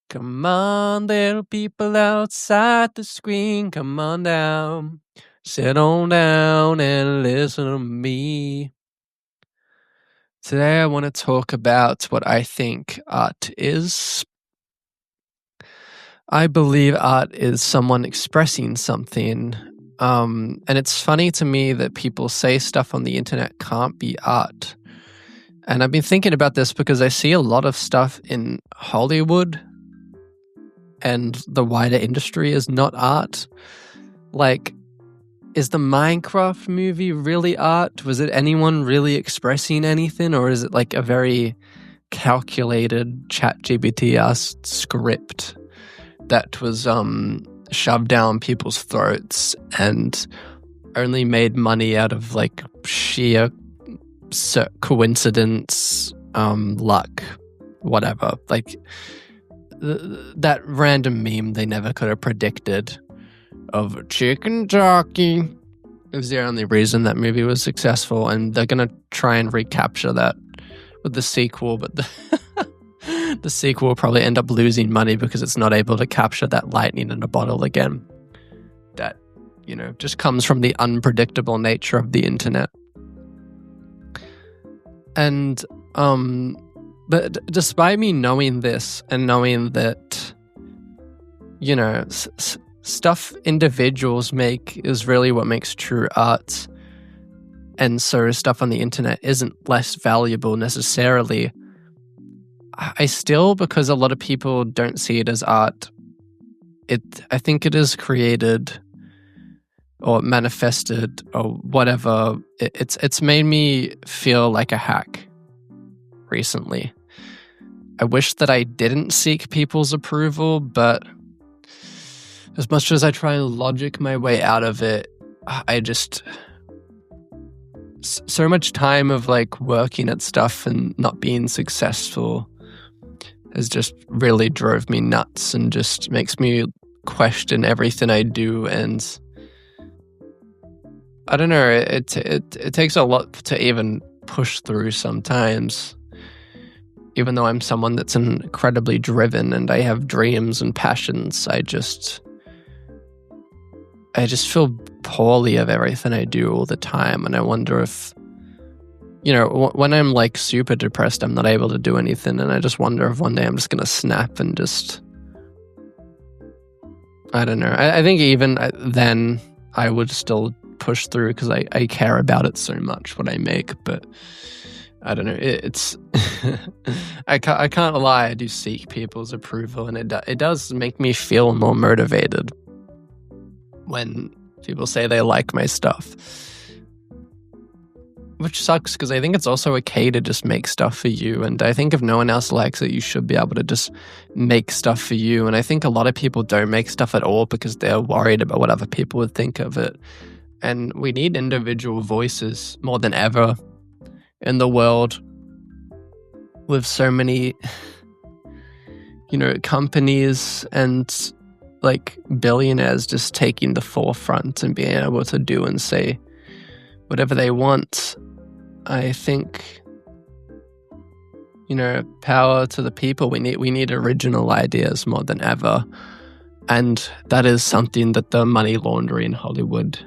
Come on, little people outside the screen, come on down. Sit on down and listen to me. Today I want to talk about what I think art is. I believe art is someone expressing something. And it's funny to me that people say stuff on the internet can't be art. And I've been thinking about this because I see a lot of stuff in Hollywood and the wider industry is not art. Like, is the Minecraft movie really art? Was it anyone really expressing anything? Or is it like a very calculated ChatGPT-asked script that was shoved down people's throats and only made money out of like sheer coincidence, luck, whatever. Like that random meme they never could have predicted of chicken jockey is the only reason that movie was successful, and they're gonna try and recapture that with the sequel, but the sequel will probably end up losing money because it's not able to capture that lightning in a bottle again. That, just comes from the unpredictable nature of the internet. And but despite me knowing this and knowing that, stuff individuals make is really what makes true art, and so stuff on the internet isn't less valuable necessarily, I still, because a lot of people don't see it as art, I think it is created or manifested or whatever. It's made me feel like a hack recently. I wish that I didn't seek people's approval, but as much as I try and logic my way out of it, I just... so much time of like working at stuff and not being successful has just really drove me nuts and just makes me question everything I do. And I don't know, it takes a lot to even push through sometimes. Even though I'm someone that's incredibly driven and I have dreams and passions, I just feel poorly of everything I do all the time. And I wonder if, when I'm like super depressed, I'm not able to do anything. And I just wonder if one day I'm just going to snap and just, I don't know. I think even then I would still push through because I care about it so much, what I make. But I don't know. It's I can't lie. I do seek people's approval, and it does make me feel more motivated when people say they like my stuff, which sucks because I think it's also okay to just make stuff for you. And I think if no one else likes it, you should be able to just make stuff for you. And I think a lot of people don't make stuff at all because they're worried about what other people would think of it. And we need individual voices more than ever in the world, with so many, companies and like billionaires just taking the forefront and being able to do and say whatever they want. I think, power to the people. We need original ideas more than ever. And that is something that the money laundering Hollywood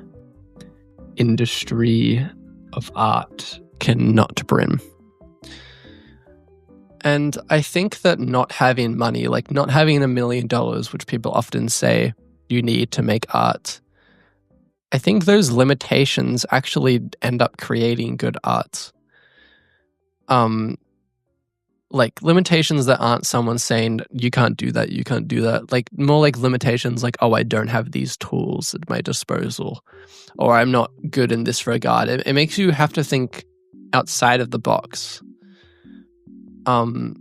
industry of art cannot bring. And I think that not having money, like not having $1 million, which people often say you need to make art, I think those limitations actually end up creating good art. Like limitations that aren't someone saying you can't do that, you can't do that. Like more like limitations like, oh, I don't have these tools at my disposal, or I'm not good in this regard. It makes you have to think outside of the box. And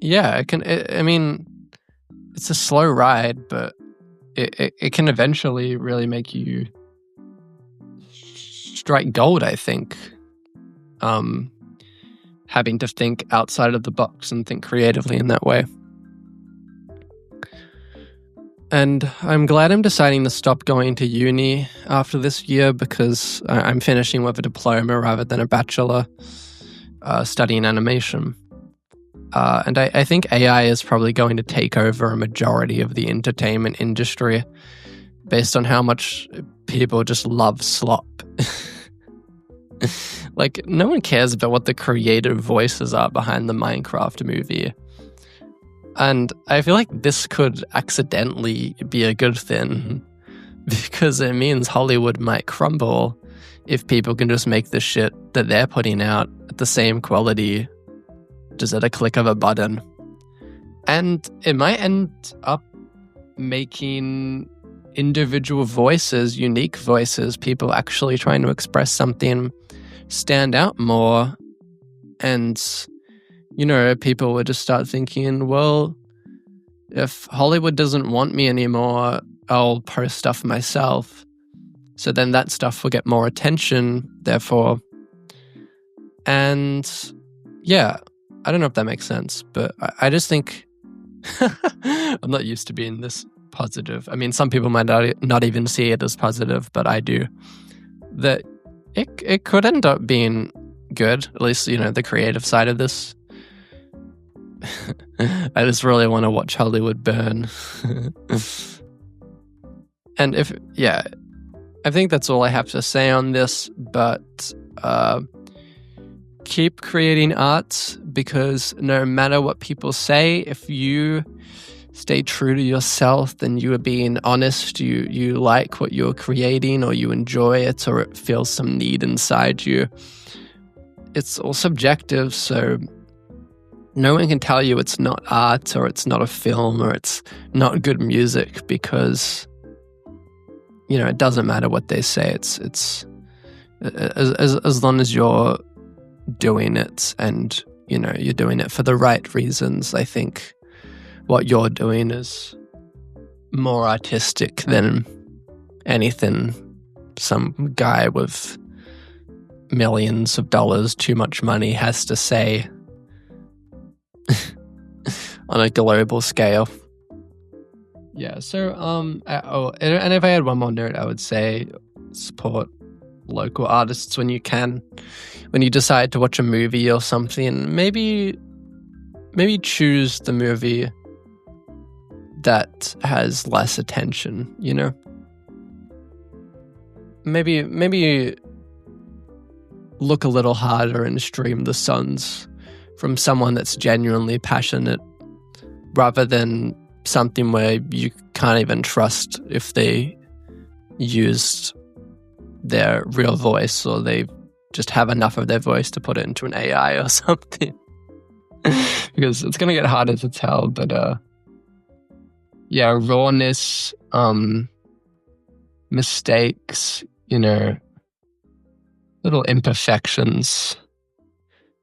yeah, it's a slow ride, but it can eventually really make you strike gold, I think. Having to think outside of the box and think creatively in that way. And I'm glad I'm deciding to stop going to uni after this year because I'm finishing with a diploma rather than a bachelor studying animation. And I think AI is probably going to take over a majority of the entertainment industry based on how much people just love slop. Like, no one cares about what the creative voices are behind the Minecraft movie. And I feel like this could accidentally be a good thing, because it means Hollywood might crumble if people can just make the shit that they're putting out at the same quality, just at a click of a button. And it might end up making individual voices, unique voices, people actually trying to express something, stand out more. And, you know, people would just start thinking, well, if Hollywood doesn't want me anymore, I'll post stuff myself. So then that stuff will get more attention, therefore. And yeah, I don't know if that makes sense, but I just think I'm not used to being this positive. I mean, some people might not even see it as positive, but I do. That it could end up being good, at least, you know, the creative side of this. I just really want to watch Hollywood burn. And I think that's all I have to say on this, but keep creating art, because no matter what people say, if you stay true to yourself, then you are being honest, you like what you're creating, or you enjoy it, or it feels some need inside you. It's all subjective, so no one can tell you it's not art, or it's not a film, or it's not good music, because, you know, it doesn't matter what they say. It's as long as you're doing it, and, you know, you're doing it for the right reasons. I think what you're doing is more artistic than anything some guy with millions of dollars, too much money, has to say on a global scale. Yeah, so, and if I had one more note, I would say support local artists when you can. When you decide to watch a movie or something, maybe choose the movie that has less attention, you know? Maybe look a little harder and stream the songs from someone that's genuinely passionate, rather than something where you can't even trust if they used their real voice, or they just have enough of their voice to put it into an AI or something. Because it's going to get harder to tell, but rawness, mistakes, you know, little imperfections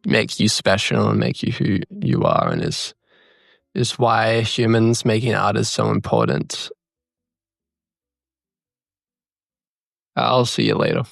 make you special and make you who you are, and is why humans making art is so important. I'll see you later.